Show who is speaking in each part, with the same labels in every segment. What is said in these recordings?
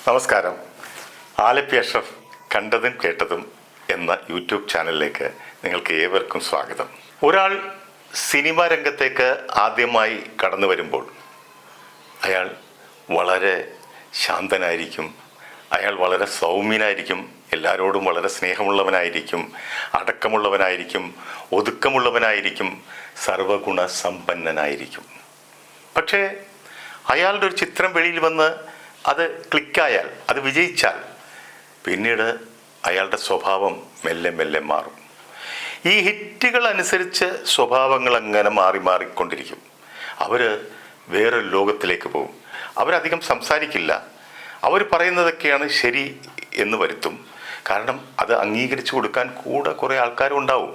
Speaker 1: നമസ്കാരം. ആലപ്പി അഷ്റഫ് കണ്ടതും കേട്ടതും എന്ന യൂട്യൂബ് ചാനലിലേക്ക് നിങ്ങൾക്ക് ഏവർക്കും സ്വാഗതം. ഒരാൾ സിനിമാ രംഗത്തേക്ക് ആദ്യമായി കടന്നു വരുമ്പോൾ അയാൾ വളരെ ശാന്തനായിരിക്കും, അയാൾ വളരെ സൗമ്യനായിരിക്കും, എല്ലാവരോടും വളരെ സ്നേഹമുള്ളവനായിരിക്കും, അടക്കമുള്ളവനായിരിക്കും, ഒതുക്കമുള്ളവനായിരിക്കും, സർവഗുണ സമ്പന്നനായിരിക്കും. പക്ഷേ അയാളുടെ ഒരു ചിത്രം വെളിയിൽ വന്ന് അത് ക്ലിക്കായാൽ, അത് വിജയിച്ചാൽ, പിന്നീട് അയാളുടെ സ്വഭാവം മെല്ലെ മെല്ലെ മാറും. ഈ ഹിറ്റുകൾ അനുസരിച്ച് സ്വഭാവങ്ങൾ അങ്ങനെ മാറിക്കൊണ്ടിരിക്കും. അവർ വേറൊരു ലോകത്തിലേക്ക് പോകും. അവരധികം സംസാരിക്കില്ല, അവർ പറയുന്നതൊക്കെയാണ് ശരി എന്ന് വരുത്തും. കാരണം അത് അംഗീകരിച്ചു കൊടുക്കാൻ കൂടെ കുറേ ആൾക്കാരും ഉണ്ടാവും.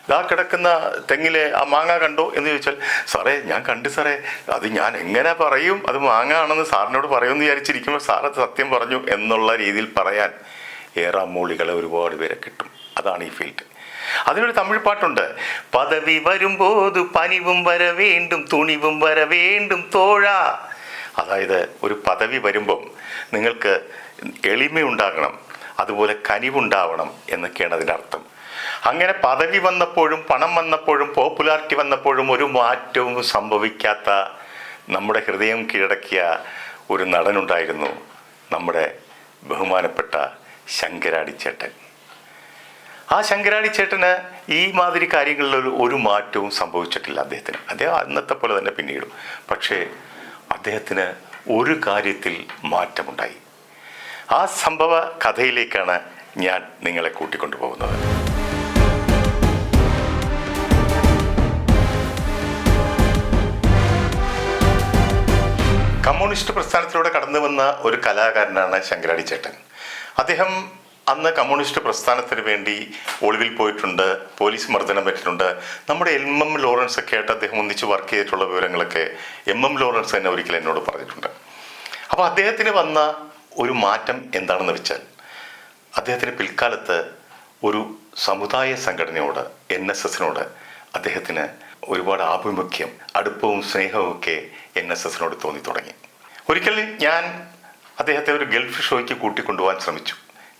Speaker 1: ഇതാ കിടക്കുന്ന തെങ്ങിലെ ആ മാങ്ങ കണ്ടോ എന്ന് ചോദിച്ചാൽ, സാറേ ഞാൻ കണ്ടു സാറേ, അത് ഞാൻ എങ്ങനെ പറയും, അത് മാങ്ങ ആണെന്ന് സാറിനോട് പറയുമെന്ന് വിചാരിച്ചിരിക്കുമ്പോൾ സാറത് സത്യം പറഞ്ഞു എന്നുള്ള രീതിയിൽ പറയാൻ ഏറാമൂളികളെ ഒരുപാട് പേരെ കിട്ടും. അതാണ് ഈ ഫീൽഡ്. അതിനൊരു തമിഴ് പാട്ടുണ്ട്, പദവി വരുമ്പോത് പനിവും വര വേണ്ടും തുണിവും വര വേണ്ടും തോഴ. അതായത് ഒരു പദവി വരുമ്പം നിങ്ങൾക്ക് എളിമയുണ്ടാകണം, അതുപോലെ കനിവുണ്ടാവണം എന്നൊക്കെയാണ് അതിൻ്റെ അർത്ഥം. അങ്ങനെ പദവി വന്നപ്പോഴും പണം വന്നപ്പോഴും പോപ്പുലാരിറ്റി വന്നപ്പോഴും ഒരു മാറ്റവും സംഭവിക്കാത്ത, നമ്മുടെ ഹൃദയം കീഴടക്കിയ ഒരു നടനുണ്ടായിരുന്നു, നമ്മുടെ ബഹുമാനപ്പെട്ട ശങ്കരാടിച്ചേട്ടൻ. ആ ശങ്കരാടിച്ചേട്ടന് ഈ മാതിരി കാര്യങ്ങളിൽ ഒരു മാറ്റവും സംഭവിച്ചിട്ടില്ല അദ്ദേഹത്തിന്. അദ്ദേഹം അന്നത്തെ പോലെ തന്നെ പിന്നീടും. പക്ഷേ അദ്ദേഹത്തിന് ഒരു കാര്യത്തിൽ മാറ്റമുണ്ടായി. ആ സംഭവ കഥയിലേക്കാണ് ഞാൻ നിങ്ങളെ കൂട്ടിക്കൊണ്ടു പോകുന്നത്. കമ്മ്യൂണിസ്റ്റ് പ്രസ്ഥാനത്തിലൂടെ കടന്നു വന്ന ഒരു കലാകാരനാണ് ശങ്കരാടിച്ചേട്ടൻ. അദ്ദേഹം അന്ന് കമ്മ്യൂണിസ്റ്റ് പ്രസ്ഥാനത്തിന് വേണ്ടി ഒളിവിൽ പോയിട്ടുണ്ട്, പോലീസ് മർദ്ദനം പറ്റിയിട്ടുണ്ട്. നമ്മുടെ MM ലോറൻസ് ഒക്കെ ആയിട്ട് അദ്ദേഹം ഒന്നിച്ച് വർക്ക് ചെയ്തിട്ടുള്ള വിവരങ്ങളൊക്കെ MM ലോറൻസ് തന്നെ ഒരിക്കലും എന്നോട് പറഞ്ഞിട്ടുണ്ട്. അപ്പോൾ അദ്ദേഹത്തിന് വന്ന ഒരു മാറ്റം എന്താണെന്ന് വെച്ചാൽ, അദ്ദേഹത്തിന് പിൽക്കാലത്ത് ഒരു സമുദായ സംഘടനയോട്, NSSനോട് അദ്ദേഹത്തിന് ഒരുപാട് ആഭിമുഖ്യം, അടുപ്പവും സ്നേഹവും ഒക്കെ NSSനോട് തോന്നി തുടങ്ങി. ഒരിക്കൽ ഞാൻ അദ്ദേഹത്തെ ഒരു ഗൾഫ് ഷോയ്ക്ക് കൂട്ടിക്കൊണ്ടുപോകാൻ ശ്രമിച്ചു.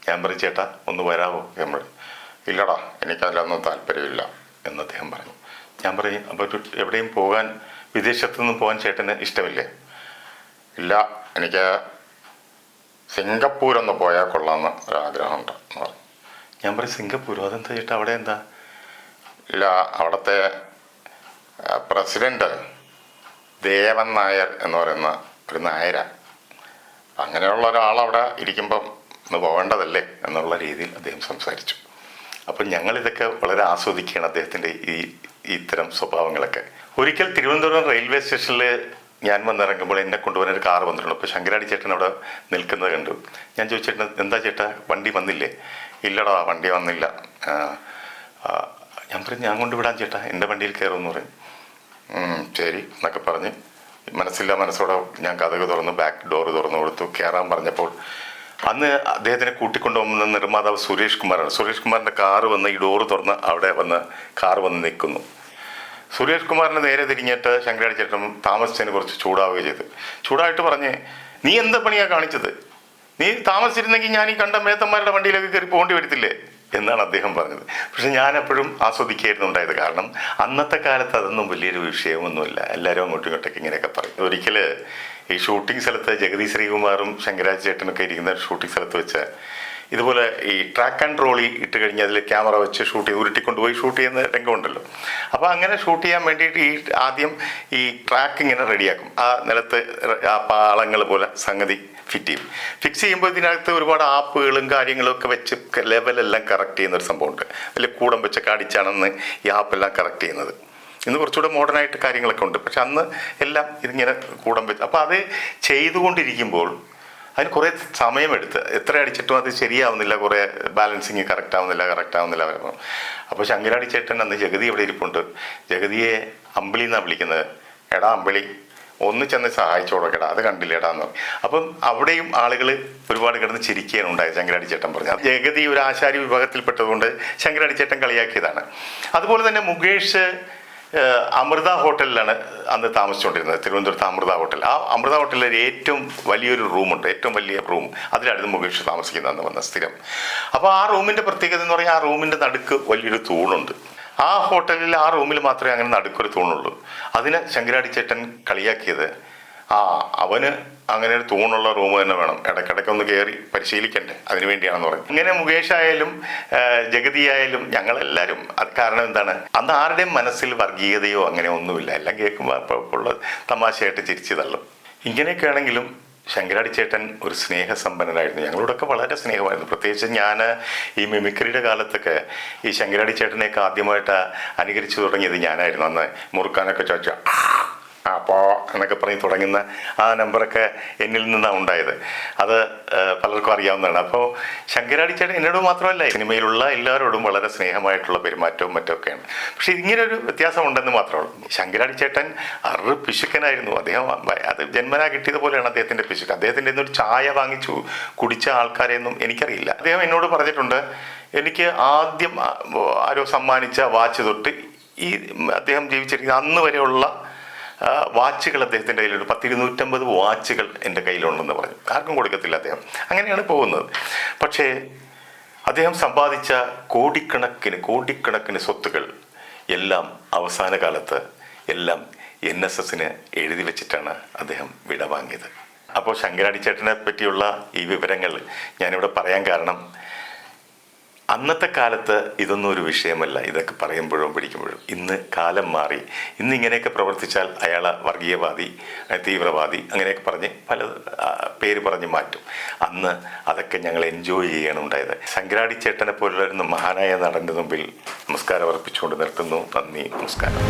Speaker 1: ഞാൻ പറഞ്ഞു, ചേട്ടാ ഒന്ന് വരാമോ? നമ്മൾ ഇല്ലടാ, എനിക്കതിലൊന്നും താല്പര്യമില്ല എന്ന് അദ്ദേഹം പറഞ്ഞു. ഞാൻ പറയും, അപ്പോൾ എവിടെയും പോകാൻ, വിദേശത്തു നിന്ന് പോകാൻ ചേട്ടന് ഇഷ്ടമില്ലേ? ഇല്ല, എനിക്ക് സിംഗപ്പൂരൊന്ന് പോയാൽ കൊള്ളാമെന്ന് ഒരാഗ്രഹമുണ്ട് എന്ന് പറഞ്ഞു. ഞാൻ പറയും, സിംഗപ്പൂരോ? അതെന്താ ചേട്ടാ, അവിടെ എന്താ? ഇല്ല, അവിടുത്തെ പ്രസിഡന്റ് ദേവൻ നായർ എന്ന് പറയുന്ന ഒരു നായരാണ്. അങ്ങനെയുള്ള ഒരാളവിടെ ഇരിക്കുമ്പം ഒന്ന് പോകേണ്ടതല്ലേ എന്നുള്ള രീതിയിൽ അദ്ദേഹം സംസാരിച്ചു. അപ്പം ഞങ്ങളിതൊക്കെ വളരെ ആസ്വദിക്കുകയാണ് അദ്ദേഹത്തിൻ്റെ ഇത്തരം സ്വഭാവങ്ങളൊക്കെ. ഒരിക്കൽ തിരുവനന്തപുരം റെയിൽവേ സ്റ്റേഷനിൽ ഞാൻ വന്നിറങ്ങുമ്പോൾ എന്നെ കൊണ്ടുപോകാൻ ഒരു കാറ് വന്നിട്ടുണ്ട്. അപ്പോൾ ശങ്കരാടി ചേട്ടൻ അവിടെ നിൽക്കുന്നത് കണ്ടു. ഞാൻ ചോദിച്ചേട്ടൻ, എന്താ ചേട്ടാ വണ്ടി വന്നില്ലേ? ഇല്ലടാ, വണ്ടി വന്നില്ല. ഞാൻ പറഞ്ഞു, ഞാൻ കൊണ്ടുവിടാൻ ചേട്ടാ, എൻ്റെ വണ്ടിയിൽ കയറുമെന്ന് പറയും. ശരി എന്നൊക്കെ പറഞ്ഞ് മനസ്സോടെ ഞാൻ കതക് തുറന്ന് ബാക്ക് ഡോറ് തുറന്നു കൊടുത്തു. കയറാൻ പറഞ്ഞപ്പോൾ അന്ന് അദ്ദേഹത്തിനെ കൂട്ടിക്കൊണ്ടുപോകുന്ന നിർമ്മാതാവ് സുരേഷ് കുമാറാണ്. സുരേഷ് കുമാറിൻ്റെ കാറ് വന്ന് ഈ ഡോറ് തുറന്ന് അവിടെ വന്ന് കാറ് വന്ന് നിൽക്കുന്നു. സുരേഷ് കുമാറിന് നേരെ തിരിഞ്ഞിട്ട് ശങ്കരാടി ചേട്ടൻ താമസിച്ചതിന് കുറച്ച് ചൂടാവുകയും ചെയ്തു. ചൂടായിട്ട് പറഞ്ഞ്, നീ എന്ത് പണിയാണ് കാണിച്ചത്? നീ താമസിച്ചിരുന്നെങ്കിൽ ഞാൻ ഈ കണ്ട മേത്തന്മാരുടെ വണ്ടിയിലേക്ക് കയറി പോകേണ്ടി വരത്തില്ലേ എന്നാണ് അദ്ദേഹം പറഞ്ഞത്. പക്ഷെ ഞാൻ എപ്പോഴും ആസ്വദിക്കുകയായിരുന്നു ഉണ്ടായത്. കാരണം അന്നത്തെ കാലത്ത് അതൊന്നും വലിയൊരു വിഷയമൊന്നുമില്ല, എല്ലാവരും അങ്ങോട്ടും ഇങ്ങോട്ടൊക്കെ ഇങ്ങനെയൊക്കെ പറയും. ഒരിക്കൽ ഈ ഷൂട്ടിംഗ് സ്ഥലത്ത് ജഗതി ശ്രീകുമാറും ശങ്കരാജ് ചേട്ടനൊക്കെ ഇരിക്കുന്ന ഷൂട്ടിംഗ് സ്ഥലത്ത് വെച്ച് ഇതുപോലെ ഈ ട്രാക്ക് ആൻഡ് ട്രോളി ഇട്ട് കഴിഞ്ഞ് അതിൽ ക്യാമറ വെച്ച് ഉരുട്ടിക്കൊണ്ടുപോയി ഷൂട്ട് ചെയ്യുന്ന രംഗമുണ്ടല്ലോ. അപ്പോൾ അങ്ങനെ ഷൂട്ട് ചെയ്യാൻ വേണ്ടിയിട്ട് ആദ്യം ഈ ട്രാക്ക് ഇങ്ങനെ റെഡിയാക്കും. ആ നിലത്ത് ആ പാളങ്ങൾ പോലെ സംഗതി ഫിക്സ് ചെയ്യുമ്പോൾ ഇതിനകത്ത് ഒരുപാട് ആപ്പുകളും കാര്യങ്ങളും ഒക്കെ വെച്ച് ലെവലെല്ലാം കറക്റ്റ് ചെയ്യുന്നൊരു സംഭവമുണ്ട്. അതിൽ കൂടം വെച്ചൊക്കെ അടിച്ചാണെന്ന് ഈ ആപ്പെല്ലാം കറക്റ്റ് ചെയ്യുന്നത്. ഇന്ന് കുറച്ചുകൂടെ മോഡേണായിട്ട് കാര്യങ്ങളൊക്കെ ഉണ്ട്. പക്ഷെ അന്ന് എല്ലാം ഇതിങ്ങനെ കൂടം വെച്ച്, അപ്പോൾ അത് ചെയ്തുകൊണ്ടിരിക്കുമ്പോൾ അതിന് കുറേ സമയമെടുത്ത് എത്ര അടിച്ചിട്ടും അത് ശരിയാവുന്നില്ല, കുറേ ബാലൻസിങ് കറക്റ്റ് ആവുന്നില്ല. അപ്പോൾ ശങ്കരാടി ചേട്ടൻ അന്ന് ജഗതി ഇവിടെ ഇരിപ്പുണ്ട്. ജഗതിയെ അമ്പിളി എന്നാണ് വിളിക്കുന്നത്. എടാ അമ്പിളി, ഒന്ന് ചെന്ന് സഹായിച്ചു കൊടുക്കടാ, അത് കണ്ടില്ലേടാന്ന്. അപ്പം അവിടെയും ആളുകൾ ഒരുപാട് കിടന്ന് ചിരിക്കുകയാണ് ഉണ്ടായത്. ശങ്കരാടി ചേട്ടൻ പറഞ്ഞു, ജഗതി ഒരു ആശാരി വിഭാഗത്തിൽപ്പെട്ടതുകൊണ്ട് ശങ്കരാടി ചേട്ടൻ കളിയാക്കിയതാണ്. അതുപോലെ തന്നെ മുകേഷ് അമൃത ഹോട്ടലിലാണ് അന്ന് താമസിച്ചുകൊണ്ടിരുന്നത്, തിരുവനന്തപുരത്ത് അമൃത ഹോട്ടൽ. ആ അമൃത ഹോട്ടലിൽ ഏറ്റവും വലിയൊരു റൂമുണ്ട്, ഏറ്റവും വലിയ റൂം. അതിലായിരുന്നു മുകേഷ് താമസിക്കുന്നതെന്ന് വന്ന സ്ഥിരം. അപ്പോൾ ആ റൂമിൻ്റെ പ്രത്യേകത എന്ന് പറഞ്ഞാൽ ആ റൂമിൻ്റെ നടുക്ക് വലിയൊരു തൂണുണ്ട്. ആ ഹോട്ടലിൽ ആ റൂമിൽ മാത്രമേ അങ്ങനെ നടുക്കൊരു തൂണുള്ളൂ. അതിന് ശങ്കരാടി ചേട്ടൻ കളിയാക്കിയത്, അവന് അങ്ങനെ ഒരു തൂണുള്ള റൂം തന്നെ വേണം, ഇടയ്ക്കിടയ്ക്ക് ഒന്ന് കയറി പരിശീലിക്കണ്ടേ, അതിനു വേണ്ടിയാണെന്ന് പറയും. ഇങ്ങനെ മുകേഷ് ആയാലും ജഗതി ആയാലും ഞങ്ങളെല്ലാവരും, അത് കാരണം എന്താണ്, അന്ന് ആരുടെയും മനസ്സിൽ വർഗീയതയോ അങ്ങനെ ഒന്നുമില്ല. എല്ലാം കേൾക്കുമ്പോൾ അപ്പോൾ ഉള്ള തമാശയായിട്ട് ചിരിച്ചു തള്ളും. ഇങ്ങനെയൊക്കെ ആണെങ്കിലും ശങ്കരാടി ചേട്ടൻ ഒരു സ്നേഹസമ്പന്നനായിരുന്നു. ഞങ്ങളോടൊക്കെ വളരെ സ്നേഹമായിരുന്നു. പ്രത്യേകിച്ച് ഞാൻ ഈ മിമിക്രിയുടെ കാലത്തൊക്കെ ഈ ശങ്കരാടി ചേട്ടനെയൊക്കെ ആദ്യമായിട്ട് അനുകരിച്ചു തുടങ്ങിയത് ഞാനായിരുന്നു. അന്ന് മുറുക്കാനൊക്കെ ചോദിച്ചാൽ അപ്പോൾ എന്നൊക്കെ പറഞ്ഞ് തുടങ്ങുന്ന ആ നമ്പറൊക്കെ എന്നിൽ നിന്നാണ് ഉണ്ടായത്. അത് പലർക്കും അറിയാവുന്നതാണ്. അപ്പോൾ ശങ്കരാടി ചേട്ടൻ എന്നോട് മാത്രമല്ല, സിനിമയിലുള്ള എല്ലാവരോടും വളരെ സ്നേഹമായിട്ടുള്ള പെരുമാറ്റവും മറ്റൊക്കെയാണ്. പക്ഷെ ഇങ്ങനൊരു വ്യത്യാസമുണ്ടെന്ന് മാത്രമേ ഉള്ളൂ. ശങ്കരാടി ചേട്ടൻ പിശുക്കനായിരുന്നു. അദ്ദേഹം അത് ജന്മനാ കിട്ടിയതുപോലെയാണ് അദ്ദേഹത്തിൻ്റെ പിശുക്ക്. അദ്ദേഹത്തിൻ്റെ ഒരു ചായ വാങ്ങിച്ചു കുടിച്ച ആൾക്കാരെയൊന്നും എനിക്കറിയില്ല. അദ്ദേഹം എന്നോട് പറഞ്ഞിട്ടുണ്ട്, എനിക്ക് ആദ്യം ആരോ സമ്മാനിച്ച വാച്ച് തൊട്ട് ഈ അദ്ദേഹം ജീവിച്ചിരിക്കുന്ന അന്ന് വരെയുള്ള വാച്ചുകൾ അദ്ദേഹത്തിൻ്റെ കയ്യിലുണ്ട്. 250 വാച്ചുകൾ എൻ്റെ കയ്യിലുണ്ടെന്ന് പറഞ്ഞു. ആർക്കും കൊടുക്കത്തില്ല അദ്ദേഹം. അങ്ങനെയാണ് പോകുന്നത്. പക്ഷേ അദ്ദേഹം സമ്പാദിച്ച കോടിക്കണക്കിന് സ്വത്തുകൾ എല്ലാം അവസാന കാലത്ത് എല്ലാം NSSന് എഴുതി വെച്ചിട്ടാണ് അദ്ദേഹം വിടവാങ്ങിയത്. അപ്പോൾ ശങ്കരാടി ചേട്ടനെ പറ്റിയുള്ള ഈ വിവരങ്ങൾ ഞാനിവിടെ പറയാൻ കാരണം, അന്നത്തെ കാലത്ത് ഇതൊന്നും ഒരു വിഷയമല്ല. ഇതൊക്കെ പറയുമ്പോഴും പിടിക്കുമ്പോഴും. ഇന്ന് കാലം മാറി. ഇന്ന് ഇങ്ങനെയൊക്കെ പ്രവർത്തിച്ചാൽ അയാളെ വർഗീയവാദി, തീവ്രവാദി അങ്ങനെയൊക്കെ പറഞ്ഞ് പല പേര് പറഞ്ഞ് മാറ്റും. അന്ന് അതൊക്കെ ഞങ്ങൾ എൻജോയ് ചെയ്യാണ് ഉണ്ടായത്. ശങ്കരാടി ചേട്ടനെ പോലുള്ള മഹാനായ നടൻ്റെ മുമ്പിൽ നമസ്കാരം അർപ്പിച്ചുകൊണ്ട് നിർത്തുന്നു. നന്ദി, നമസ്കാരം.